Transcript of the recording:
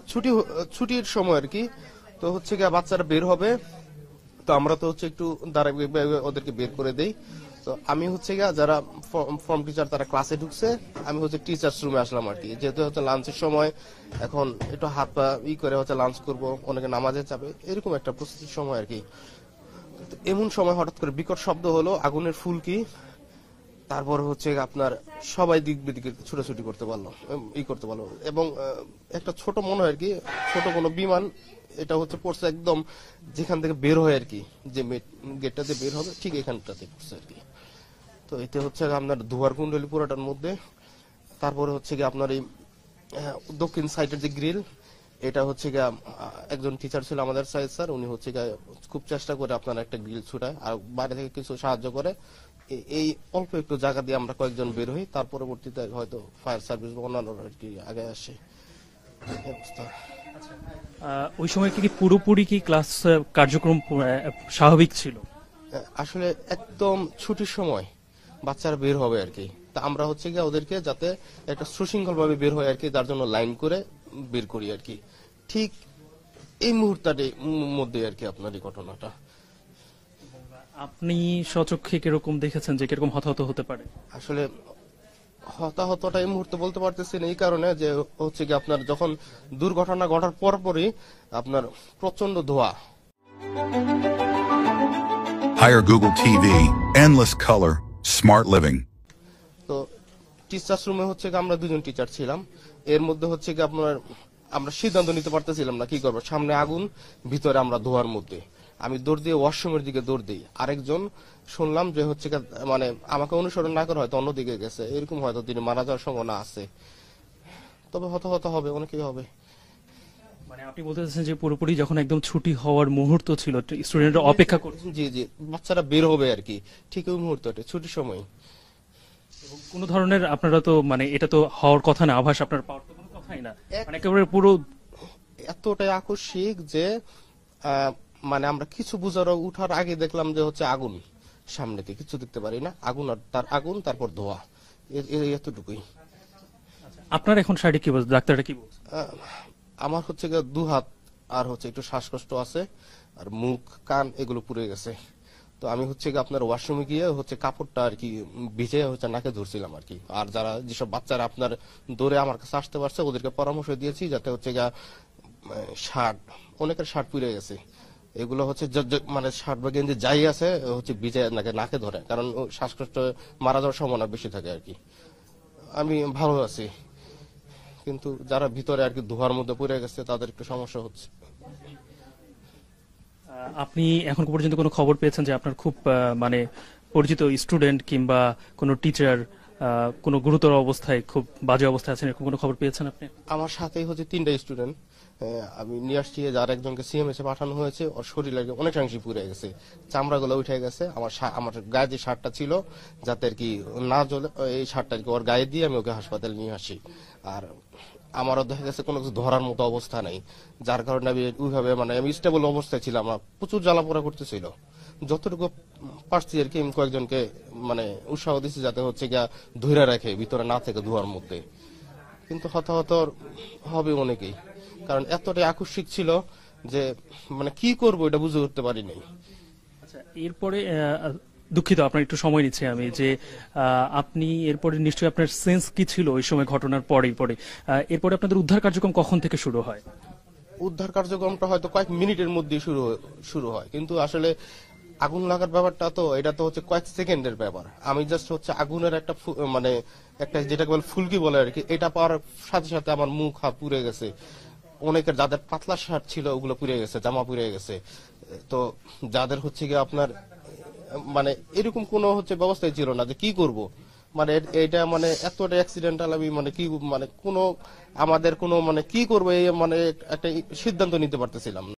ছুটি ছুটির সময় আর কি। তো হচ্ছে গিয়ে বাচ্চারা বের হবে, তো আমরা তো হচ্ছে একটু ওদেরকে বের করে দেই। তো আমি হচ্ছে গিয়া যারা ফর্ম টিচার তারা ক্লাসে ঢুকছে, আমি হচ্ছে টিচার্স রুমে আসলাম আর কি। যেহেতু হচ্ছে লাঞ্চের সময়, এখন একটু হাত পা করে হচ্ছে লাঞ্চ করব, অনেকে নামাজে যাবে, এরকম একটা প্রস্তুতির সময় আর কি। এমন সময় হঠাৎ করে বিকট শব্দ হলো, আগুনের ফুলকি। তারপর হচ্ছে আপনার সবাই দিক বিদিকে ছুটাছুটি করতে পারলো, করতে পারলো। এবং একটা ছোট মনে হয় আর কি, ছোট কোনো বিমান, এটা হচ্ছে পড়ছে একদম যেখান থেকে বের হয় আর কি, যে গেটটাতে বের হবে ঠিক এখানটাতে পড়ছে আর কি। তো এতে হচ্ছে আপনার ধোয়ার কুণ্ডলী পুরোটার মধ্যে। তারপরে হচ্ছে কি আপনার এই দক্ষিণ সাইডের যে গ্রিল, এটা হচ্ছে গিয়ে একজন টিচার ছিল আমাদের সাইড স্যার, উনি হচ্ছে গিয়ে খুব চেষ্টা করে আপনার একটা গ্রিল ছুটায় আর বাইরে থেকে কিছু সাহায্য করে। এই অল্প একটু জায়গা দিয়ে আমরা কয়েকজন বের হই, তার পরবর্তীতে হয়তো ফায়ার সার্ভিস বা অন্যান্য আর কি আগে আসে। ওই সময় কি পুরোপুরি কি ক্লাস কার্যক্রম স্বাভাবিক ছিল? আসলে একদম ছুটির সময় বাচ্চারা বের হবে আর কি। তা আমরা হচ্ছে গিয়ে ওদেরকে যাতে একটা সুশৃঙ্খল ভাবে বের হয় আর কি, তার জন্য লাইন করে বের করি আর কি। ঠিক এই মুহূর্তটার মধ্যে আর কি আপনার এই ঘটনাটা। আপনি স্বচক্ষে কিরকম দেখেছেন যে কিরকম হতাহত হতে পারে? আসলে হতাহতটা এই মুহূর্তে বলতে পারতেছি না, এই কারণে যে হচ্ছে কি আপনার যখন দুর্ঘটনা ঘটার পরপরই আপনার প্রচন্ড ধোঁয়া। Hire Google TV, endless color, smart living. তো টিচার্স রুমে হচ্ছে কি আমরা দুজন টিচার ছিলাম, এর মধ্যে হচ্ছে কি আপনার আমরা সিদ্ধান্ত নিতে পারতেছিলাম না কি করবো। সামনে আগুন, ভিতরে আমরা ধোয়ার মধ্যে। আমি দৌড় দিয়ে ওয়াশরুমের দিকে দৌড় দিই, আরেকজন শুনলাম যে হচ্ছে মানে আমাকে অনুসরণ না করে হয়তো অন্যদিকে গেছে, এরকম হয়তো তিনি মারা যাওয়ার সম্ভাবনা আছে। তবে হত হবে, অনেকেই হবে। মানে আপনি বলতে চাচ্ছেন যে পুরোপুরি যখন একদম ছুটি হওয়ার মুহূর্ত ছিল, স্টুডেন্টরা অপেক্ষা করছে, জি জি, বাচ্চারা বের হবে আর কি, ঠিক ওই মুহূর্তটা ছুটির সময়। কোন ধরনের আপনারা তো মানে এটা তো হওয়ার কথা না, আভাস আপনার পাওয়ার তো কোনো কথাই না, মানে একেবারে পুরো এতটাই আকস্মিক যে মানে আমরা কিছু বুঝার উঠার আগে দেখলাম যে হচ্ছে আগুন, সামনে থেকে কিছু দেখতে পারি না, আগুন আর আগুন, তারপর ধোয়া, এতটুকুই। আপনার এখন শারীরিক কি বলছে, ডাক্তাররা কি বলছে? আমার হচ্ছে দু হাত আর হচ্ছে একটু শ্বাসকষ্ট আছে, আর মুখ কান এগুলো পুড়ে গেছে। তো আমি হচ্ছে আপনার ওয়াশরুমে গিয়ে হচ্ছে কাপড়টা আর কি ভিজে হচ্ছে নাকে ধরছিলাম আর কি। আর যারা যেসব বাচ্চারা আপনার দৌড়ে আমার কাছে আসতে পারছে ওদেরকে পরামর্শ দিয়েছি যাতে হচ্ছে শার্ট, অনেকের শার্ট পুড়ে গেছে, এগুলো হচ্ছে মানে শার্ট বা গেঞ্জি যাই আছে হচ্ছে ভিজে নাকে ধরে, কারণ শ্বাসকষ্ট মারা যাওয়ার সম্ভাবনা বেশি থাকে আর কি। আমি ভালো আছি, কিন্তু যারা ভিতরে আর কি ধোয়ার মধ্যে পড়ে গেছে তাদের একটু সমস্যা হচ্ছে। আপনি এখন পর্যন্ত কোনো খবর পেয়েছেন যে আপনার খুব মানে পরিচিত স্টুডেন্ট কিংবা কোনো টিচার কোনো গুরুতর অবস্থায়, খুব বাজে অবস্থায় আছেন, এরকম কোনো খবর পেয়েছেন আপনি? আমার সাথেই হচ্ছে 3টা স্টুডেন্ট আমি নিয়ে আসছি, যার একজনকে সিএমএস এ পাঠানো হয়েছে, ওর শরীর অনেকাংশই পুড়ে গেছে, চামড়াগুলো উঠে গেছে। আমার গায়ে যে শার্টটা ছিল যাতে আর কি না জ্বলে, এই শার্টটা আর কি ওর গায়ে দিয়ে আমি ওকে হাসপাতালে নিয়ে আসি। আর আমারও দেখা গেছে কোনো কিছু ধরার মতো অবস্থা নেই, যার কারণে আমি ওইভাবে মানে আমি স্টেবল অবস্থায় ছিলাম না, প্রচুর জ্বালাপোড়া করতেছিল। যতটুকু পারছি আর কি আমি কয়েকজনকে মানে উৎসাহ দিচ্ছি যাতে হচ্ছে গিয়া ধরে রাখে ভিতরে না থেকে ধোয়ার মধ্যে। কিন্তু হতাহত হবে অনেকেই, কারণ এতটাই আকস্মিক ছিল যে মানে কি করবো এটা বুঝে উঠতে পারি নাই। আচ্ছা, এরপরে দুঃখিত আপনার একটু সময় নিচ্ছে আমি, যে আপনি এরপরে নিশ্চয়ই আপনার সেন্স কি ছিল ওই সময় ঘটনার পরে এরপরে আপনাদের উদ্ধার কার্যক্রম কখন থেকে শুরু হয়? উদ্ধার কার্যক্রমটা হয়তো কয়েক মিনিটের মধ্যে শুরু হয়, কিন্তু আসলে আগুন লাগার ব্যাপারটা তো এটা তো হচ্ছে কয়েক সেকেন্ডের ব্যাপার। আমি জাস্ট হচ্ছে আগুনের একটা মানে একটা যেটাকে বলে ফুলকি বলে আর কি, এটা পাওয়ার সাথে সাথে আমার মুখ হাত পুড়ে গেছে। অনেকের যাদের পাতলা শার্ট ছিল ওগুলো পুড়ে গেছে, জামা পুড়ে গেছে। তো যাদের হচ্ছে গিয়ে আপনার মানে এরকম কোনো হচ্ছে ব্যবস্থাই ছিল না যে কি করব, মানে এটা মানে এতটা অ্যাক্সিডেন্টাল, আমি মানে কি মানে কোনো আমাদের কোনো মানে কি করবো এই মানে একটা সিদ্ধান্ত নিতে পারতেছিলাম না।